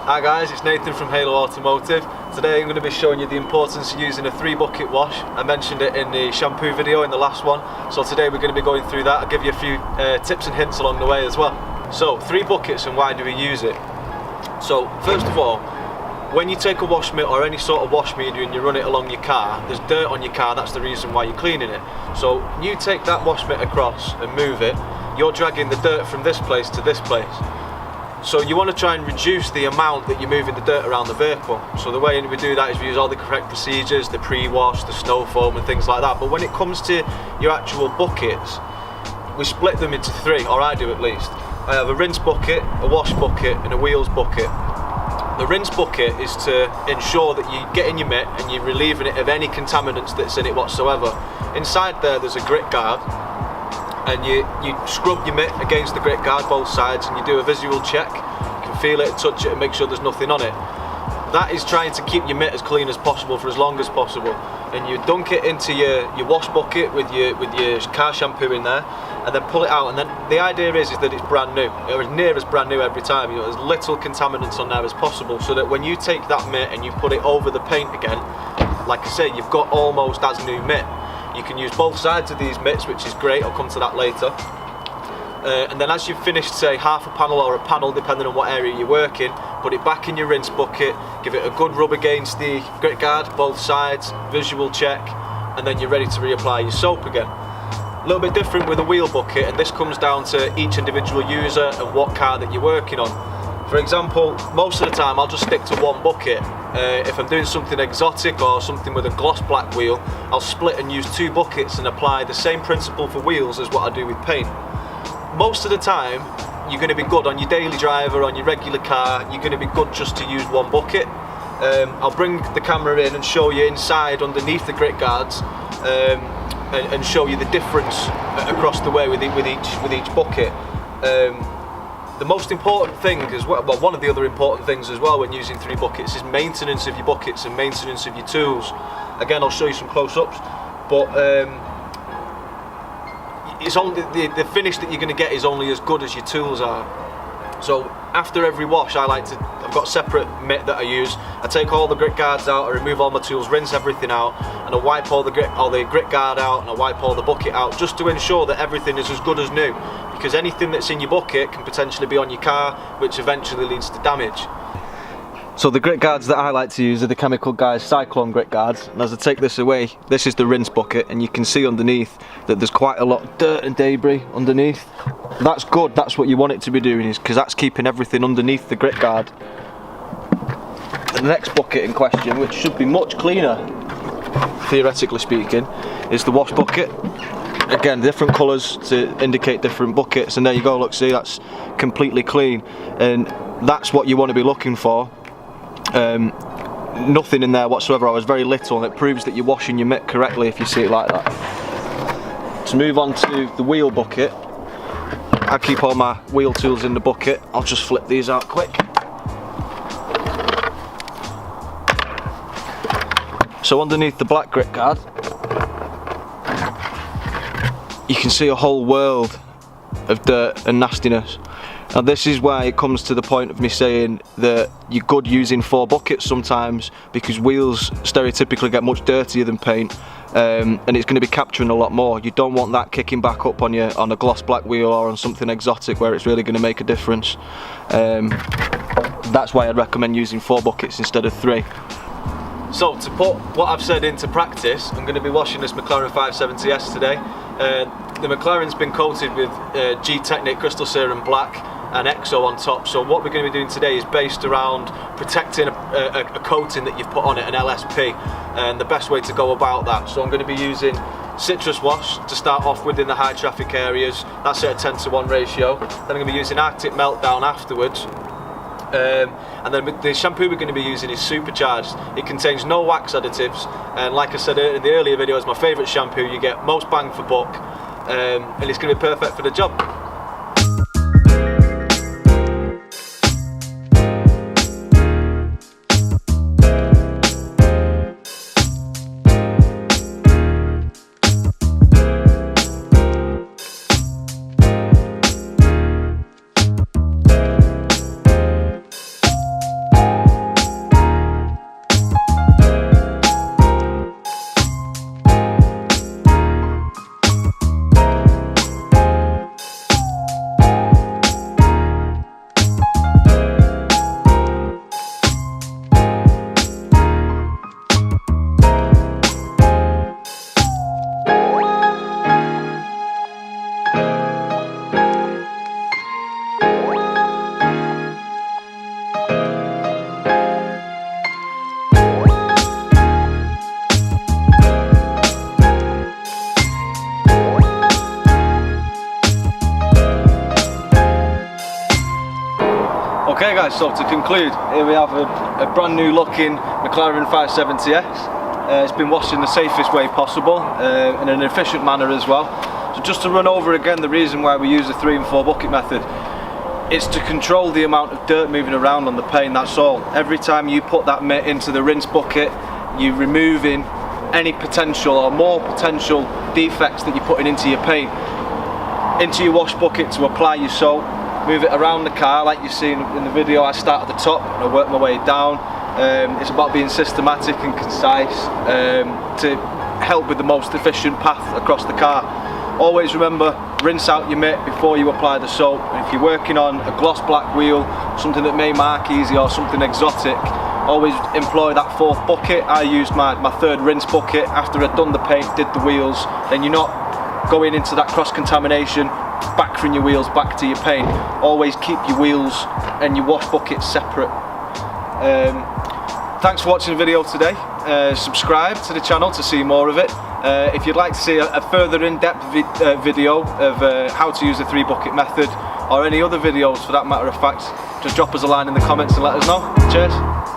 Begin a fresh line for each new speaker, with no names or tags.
Hi guys, it's Nathan from Halo Automotive. Today I'm going to be showing you the importance of using a 3-bucket wash. I mentioned it in the shampoo video in the last one, so today we're going to be going through that. I'll give you a few tips and hints along the way as well. So 3 buckets, and why do we use it? So first of all, when you take a wash mitt or any sort of wash media and you run it along your car, there's dirt on your car. That's the reason why you're cleaning it. So you take that wash mitt across and move it, you're dragging the dirt from this place to this place. So you want to try and reduce the amount that you're moving the dirt around the vehicle. So the way we do that is we use all the correct procedures, the pre-wash, the snow foam and things like that. But when it comes to your actual buckets, we split them into 3, or I do at least. I have a rinse bucket, a wash bucket and a wheels bucket. The rinse bucket is to ensure that you get in your mitt and you're relieving it of any contaminants that's in it whatsoever. Inside there's a grit guard, and you scrub your mitt against the grit guard both sides and you do a visual check. You can feel it, touch it and make sure there's nothing on it. That is trying to keep your mitt as clean as possible for as long as possible. And you dunk it into your wash bucket with your car shampoo in there, and then pull it out, and then the idea is that it's brand new, or as near as brand new every time. You know, there's little contaminants on there as possible, so that when you take that mitt and you put it over the paint again, like I say, you've got almost as new mitt. You can use both sides of these mitts, which is great. I'll come to that later. And then as you've finished, say, half a panel or a panel, depending on what area you're working, put it back in your rinse bucket, give it a good rub against the grit guard, both sides, visual check, and then you're ready to reapply your soap again. A little bit different with a wheel bucket, and this comes down to each individual user and what car that you're working on. For example, most of the time I'll just stick to 1 bucket. If I'm doing something exotic or something with a gloss black wheel, I'll split and use 2 buckets and apply the same principle for wheels as what I do with paint. Most of the time, you're going to be good on your daily driver, on your regular car, you're going to be good just to use 1 bucket. I'll bring the camera in and show you inside underneath the grit guards and show you the difference across the way with each bucket. The most important thing as well, one of the other important things as well when using 3 buckets is maintenance of your buckets and maintenance of your tools. Again, I'll show you some close-ups, but it's only the finish that you're going to get is only as good as your tools are. So after every wash, I've got a separate mitt that I use. I take all the grit guards out, I remove all my tools, rinse everything out, and I wipe all the grit guard out, and I wipe all the bucket out, just to ensure that everything is as good as new. Because anything that's in your bucket can potentially be on your car, which eventually leads to damage. So the grit guards that I like to use are the Chemical Guys Cyclone grit guards, and as I take this away, this is the rinse bucket, and you can see underneath that there's quite a lot of dirt and debris underneath. That's good, that's what you want it to be doing, is because that's keeping everything underneath the grit guard. And the next bucket in question, which should be much cleaner, theoretically speaking, is the wash bucket. Again, different colours to indicate different buckets, and there you go, look, see, that's completely clean, and that's what you want to be looking for. Nothing in there whatsoever, I was very little, and it proves that you're washing your mitt correctly if you see it like that. To move on to the wheel bucket, I keep all my wheel tools in the bucket. I'll just flip these out quick. So underneath the black grit guard, you can see a whole world of dirt and nastiness. Now this is why it comes to the point of me saying that you're good using 4 buckets sometimes, because wheels stereotypically get much dirtier than paint, and it's going to be capturing a lot more. You don't want that kicking back up on a gloss black wheel or on something exotic where it's really going to make a difference. That's why I'd recommend using 4 buckets instead of 3. So to put what I've said into practice, I'm going to be washing this McLaren 570S today. The McLaren's been coated with G-Technic Crystal Serum Black and Exo on top, so what we're going to be doing today is based around protecting a coating that you've put on it, an LSP, and the best way to go about that. So I'm going to be using citrus wash to start off with in the high traffic areas. That's at a 10:1 ratio. Then I'm going to be using Arctic Meltdown afterwards. And then the shampoo we're going to be using is supercharged. It contains no wax additives, and like I said in the earlier video, it's my favourite shampoo. You get most bang for buck, and it's going to be perfect for the job. guys, so to conclude, here we have a brand new looking McLaren 570S. It's been washed in the safest way possible, in an efficient manner as well. So just to run over again the reason why we use the 3 and 4 bucket method, it's to control the amount of dirt moving around on the paint, that's all. Every time you put that mitt into the rinse bucket, you're removing any potential or more potential defects that you're putting into your paint. Into your wash bucket to apply your soap, move it around the car like you've seen in the video. I start at the top and I work my way down. It's about being systematic and concise to help with the most efficient path across the car. Always remember, rinse out your mitt before you apply the soap. And if you're working on a gloss black wheel, something that may mark easy or something exotic, always employ that 4th bucket. I used my 3rd rinse bucket after I'd done the paint, did the wheels. Then you're not going into that cross-contamination, back from your wheels back to your paint. Always keep your wheels and your wash buckets separate. Thanks for watching the video today. Subscribe to the channel to see more of it. If you'd like to see a further in-depth video of how to use the 3 bucket method, or any other videos for that matter of fact, just drop us a line in the comments and let us know. Cheers.